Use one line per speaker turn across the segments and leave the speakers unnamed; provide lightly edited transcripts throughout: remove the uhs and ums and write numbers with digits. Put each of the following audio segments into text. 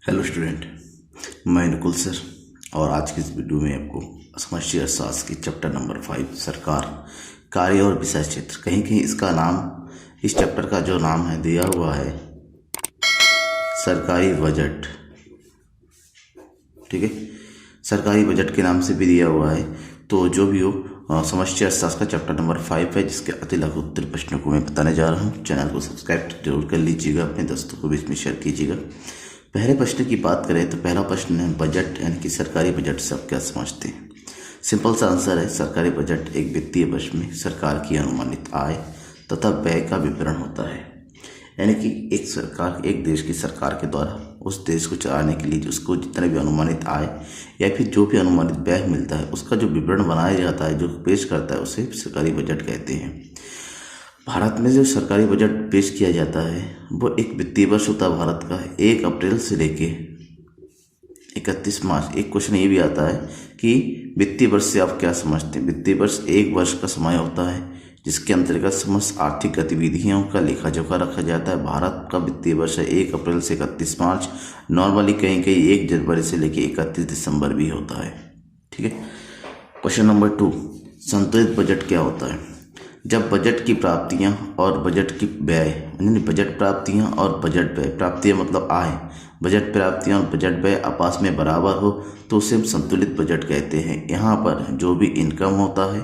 Hello student, मैं Nakul sir. और आज की इस वीडियो में आपको समष्टि अर्थशास्त्र की चैप्टर नंबर 5 सरकार, कार्य और विषय क्षेत्र, कहीं कहीं इसका नाम, इस चैप्टर का जो नाम है दिया हुआ है सरकारी बजट। ठीक है, सरकारी बजट के नाम से भी दिया हुआ है। तो जो भी हो, समष्टि अर्थशास्त्र का चैप्टर नंबर 5 है, जिसके अति लघु उत्तर प्रश्नों को मैं बताने जा रहा हूँ। चैनल को सब्सक्राइब जरूर कर लीजिएगा, अपने दोस्तों को भी इसमें शेयर कीजिएगा। पहले प्रश्न की बात करें तो पहला प्रश्न है बजट यानी कि सरकारी बजट से आप क्या समझते हैं। सिंपल सा आंसर है, सरकारी बजट एक वित्तीय वर्ष में सरकार की अनुमानित आय तथा व्यय का विवरण होता है। यानी कि एक सरकार, एक देश की सरकार के द्वारा उस देश को चलाने के लिए उसको जितने भी अनुमानित आय या फिर जो भी अनुमानित व्यय मिलता है उसका जो विवरण बनाया जाता है, जो पेश करता है, उसे सरकारी बजट कहते हैं। भारत में जो सरकारी बजट पेश किया जाता है वो एक वित्तीय वर्ष होता है भारत का, 1 अप्रैल से लेके 31 मार्च। एक क्वेश्चन ये भी आता है कि वित्तीय वर्ष से आप क्या समझते हैं। वित्तीय वर्ष एक वर्ष का समय होता है जिसके अंतर्गत समस्त आर्थिक गतिविधियों का लेखा जोखा रखा जाता है। भारत का वित्तीय वर्ष है 1 अप्रैल से 31 मार्च। नॉर्मली कहीं कहीं 1 जनवरी से लेके 31 दिसंबर भी होता है। ठीक है। क्वेश्चन नंबर 2, संतुलित बजट क्या होता है। जब बजट की प्राप्तियां और बजट की व्यय, यानी बजट प्राप्तियां और बजट व्यय, प्राप्तियां मतलब आय, बजट प्राप्तियां और बजट व्यय आपस में बराबर हो तो उसे हम संतुलित बजट कहते हैं। यहाँ पर जो भी इनकम होता है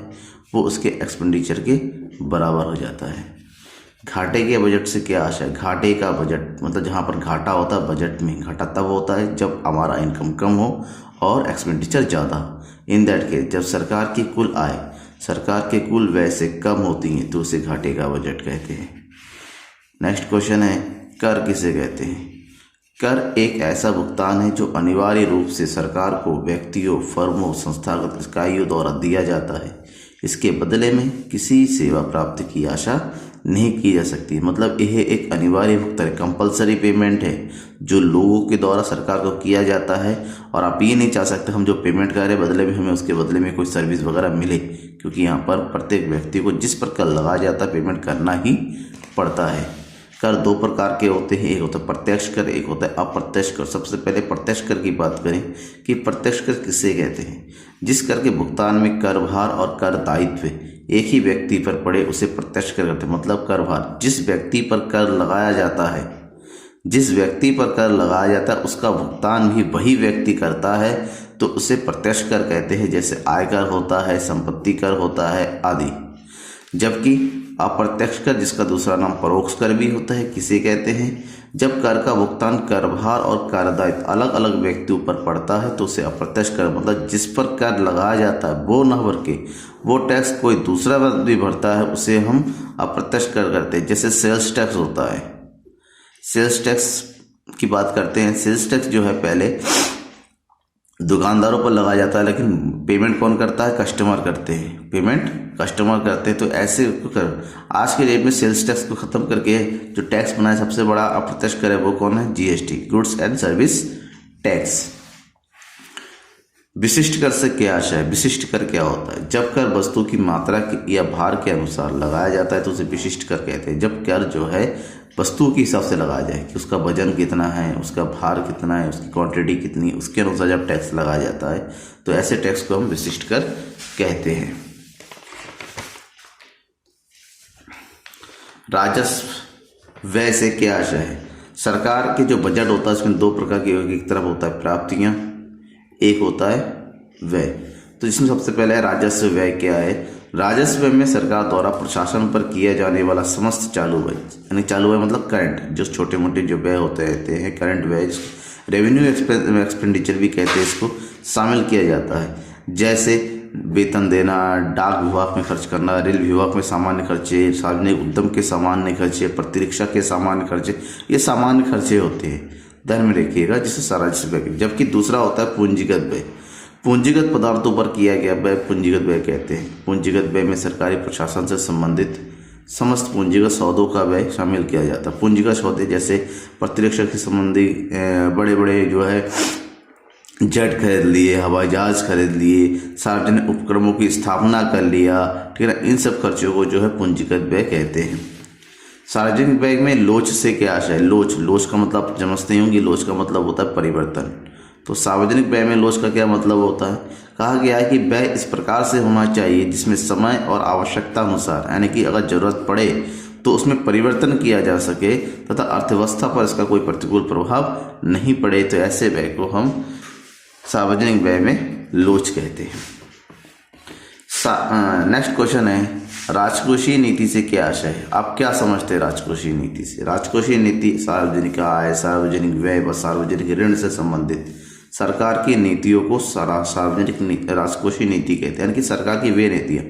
वो उसके एक्सपेंडिचर के बराबर हो जाता है। घाटे के बजट से क्या आशा है। घाटे का बजट मतलब जहाँ पर घाटा होता है बजट में, घाटा तब होता है जब हमारा इनकम कम हो और एक्सपेंडिचर ज़्यादा। इन दैट केस जब सरकार की कुल आय सरकार के कुल व्यय से कम होती हैं तो उसे घाटे का बजट कहते हैं। नेक्स्ट क्वेश्चन है, कर किसे कहते हैं। कर एक ऐसा भुगतान है जो अनिवार्य रूप से सरकार को व्यक्तियों, फर्मों, संस्थागत इकाइयों द्वारा दिया जाता है। इसके बदले में किसी सेवा प्राप्ति की आशा नहीं की जा सकती। मतलब यह एक अनिवार्य भुगतान, कंपलसरी पेमेंट है जो लोगों के द्वारा सरकार को किया जाता है। और आप ये नहीं चाह सकते हम जो पेमेंट कर रहे हैं बदले में हमें उसके बदले में कोई सर्विस वगैरह मिले, क्योंकि यहाँ पर प्रत्येक व्यक्ति को जिस पर कर लगाया जाता है पेमेंट करना ही पड़ता है। कर 2 प्रकार के होते हैं, एक होता है प्रत्यक्ष कर, एक होता है अप्रत्यक्ष कर। सबसे पहले प्रत्यक्ष कर की बात करें कि प्रत्यक्ष कर किसे कहते हैं। जिस कर के भुगतान में कर भार और कर दायित्व एक ही व्यक्ति पर पड़े उसे प्रत्यक्ष कर कहते हैं। मतलब कर भार, जिस व्यक्ति पर कर लगाया जाता है, जिस व्यक्ति पर कर लगाया जाता है उसका भुगतान भी वही व्यक्ति करता है तो उसे प्रत्यक्ष कर कहते हैं। जैसे आयकर होता है, संपत्ति कर होता है आदि। जबकि अप्रत्यक्ष कर, जिसका दूसरा नाम परोक्ष कर भी होता है, किसे कहते हैं। जब कर का भुगतान कर भार और कर दायित्व अलग अलग व्यक्तियों पर पड़ता है तो उसे अप्रत्यक्ष कर, मतलब जिस पर कर लगाया जाता है वो न भर के वो टैक्स कोई दूसरा भी भरता है उसे हम अप्रत्यक्ष कर करते हैं। जैसे सेल्स टैक्स होता है, सेल्स टैक्स की बात करते हैं। सेल्स टैक्स जो है पहले दुकानदारों पर लगाया जाता है, लेकिन पेमेंट कौन करता है, कस्टमर करते हैं। पेमेंट कस्टमर करते हैं। तो ऐसे कर आज के डेट में सेल्स टैक्स को ख़त्म करके जो टैक्स बनाया सबसे बड़ा अप्रत्यक्ष कर है वो कौन है, GST, goods and service tax. विशिष्ट कर से क्या आशय है। विशिष्ट कर क्या होता है। जब कर वस्तु की मात्रा या भार के अनुसार लगाया जाता है तो उसे विशिष्ट कर कहते हैं। जब कर जो है वस्तु के हिसाब से लगाया जाए कि उसका वजन कितना है, उसका भार कितना है, उसकी क्वांटिटी कितनी, उसके अनुसार जब टैक्स लगाया जाता है तो ऐसे टैक्स को हम विशिष्ट कर कहते हैं। राजस्व व्यय से क्या आशय है। सरकार के जो बजट होता है उसमें 2 प्रकार की, एक तरफ होता है प्राप्तियां, एक होता है व्यय। तो इसमें सबसे पहले राजस्व व्यय क्या है। राजस्व व्यय में सरकार द्वारा प्रशासन पर किया जाने वाला समस्त चालू व्यय, यानी चालू व्यय मतलब करंट, जो छोटे मोटे जो व्यय होते रहते हैं, करंट व्यय, रेवेन्यू एक्सपेंडिचर भी कहते हैं, इसको शामिल किया जाता है। जैसे वेतन देना, डाक विभाग में खर्च करना, रेल विभाग में सामान्य खर्चे, सार्वजनिक उद्यम के सामान्य खर्चे, प्रतिरक्षा के सामान्य खर्चे, ये सामान्य खर्चे होते हैं, ध्यान में रखिएगा, जिसे सारा व्यय। जबकि दूसरा होता है पूंजीगत व्यय। पूंजीगत पदार्थों पर किया गया व्यय पूंजीगत व्यय कहते हैं। पूंजीगत व्यय में सरकारी प्रशासन से संबंधित समस्त पूंजीगत सौदों का व्यय शामिल किया जाता है। पूंजीगत सौदे जैसे प्रतिरक्षा के संबंधी बड़े बड़े जो है जेट खरीद लिए, हवाई जहाज खरीद लिए, सार्वजनिक उपक्रमों की स्थापना कर लिया, ठीक है ना, इन सब खर्चों को जो है पूंजीगत व्यय कहते हैं। सार्वजनिक व्यय में लोच से क्या आशय है? लोच, लोच का मतलब आप समझते होंगे, लोच का मतलब होता है परिवर्तन। तो सार्वजनिक व्यय में लोच का क्या मतलब होता है? कहा गया है कि व्यय इस प्रकार से होना चाहिए जिसमें समय और आवश्यकता अनुसार, यानी कि अगर जरूरत पड़े तो उसमें परिवर्तन किया जा सके तथा अर्थव्यवस्था पर इसका कोई प्रतिकूल प्रभाव नहीं पड़े, तो ऐसे व्यय को हम सार्वजनिक व्यय में लोच कहते हैं। नेक्स्ट क्वेश्चन है, राजकोषीय नीति से क्या आशय है? आप क्या समझते हैं राजकोषीय नीति से? राजकोषीय नीति सार्वजनिक आय, सार्वजनिक व्यय व सार्वजनिक ऋण से संबंधित सरकार की नीतियों को सार्वजनिक राजकोषीय नीति कहते हैं, यानी कि सरकार की वे नीतियाँ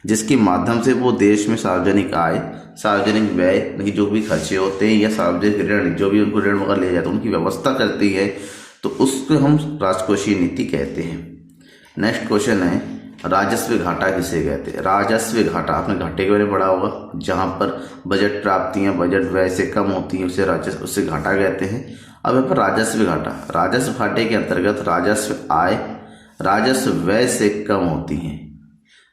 जिसके माध्यम से वो देश में सार्वजनिक आय, सार्वजनिक व्यय, यानी जो भी खर्चे होते हैं या सार्वजनिक ऋण, जो भी उनको ऋण वगैरह लिया जाता है उनकी व्यवस्था करती है, तो उसको हम राजकोषीय नीति कहते हैं। नेक्स्ट क्वेश्चन है, राजस्व घाटा किसे कहते हैं? राजस्व घाटा, आपने घाटे के बारे में पढ़ा होगा, जहां पर बजट प्राप्तियां बजट व्यय से कम होती हैं उसे राजस्व, उससे घाटा कहते हैं। अब यहाँ पर राजस्व घाटा, राजस्व घाटे के अंतर्गत राजस्व आय राजस्व व्यय से कम होती हैं।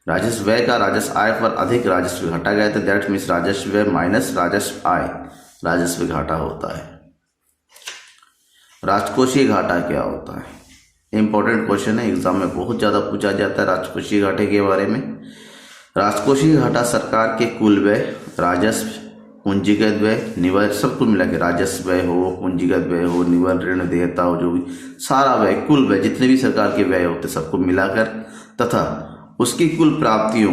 राजस्व व्यय का राजस्व आय पर अधिक राजस्व घाटा कहते हैं। दैट मीन्स राजस्व व्यय माइनस राजस्व आय राजस्व घाटा होता है। राजकोषीय घाटा क्या होता है? इंपॉर्टेंट क्वेश्चन है, एग्जाम में बहुत ज़्यादा पूछा जाता है राजकोषीय घाटे के बारे में। राजकोषीय घाटा सरकार के कुल व्यय, राजस्व, पूंजीगत व्यय, निवल सबको मिला के, राजस्व व्यय हो, पूंजीगत व्यय हो, निवल ऋण देयता हो, जो भी सारा व्यय, कुल व्यय, जितने भी सरकार के व्यय होते सबको मिलाकर, तथा उसकी कुल प्राप्तियों,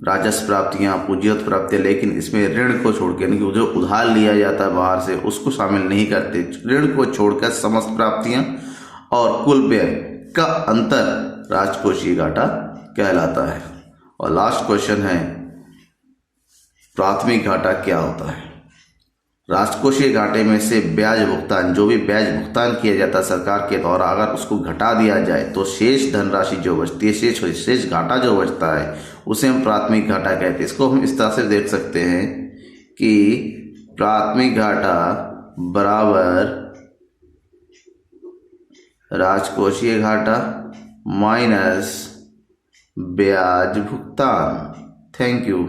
राजस्व प्राप्तियां, पूंजीगत प्राप्तियां, लेकिन इसमें ऋण को छोड़ के, जो उधार लिया जाता है बाहर से उसको शामिल नहीं करते, ऋण को छोड़कर समस्त प्राप्तियां और कुल व्यय का अंतर राजकोषीय घाटा कहलाता है। और लास्ट क्वेश्चन है, प्राथमिक घाटा क्या होता है? राजकोषीय घाटे में से ब्याज भुगतान, जो भी ब्याज भुगतान किया जाता है सरकार के द्वारा, अगर उसको घटा दिया जाए तो शेष धनराशि जो बचती है, शेष घाटा जो बचता है उसे हम प्राथमिक घाटा कहते हैं। इसको हम इस तरह से देख सकते हैं कि प्राथमिक घाटा बराबर राजकोषीय घाटा माइनस ब्याज भुगतान। Thank you.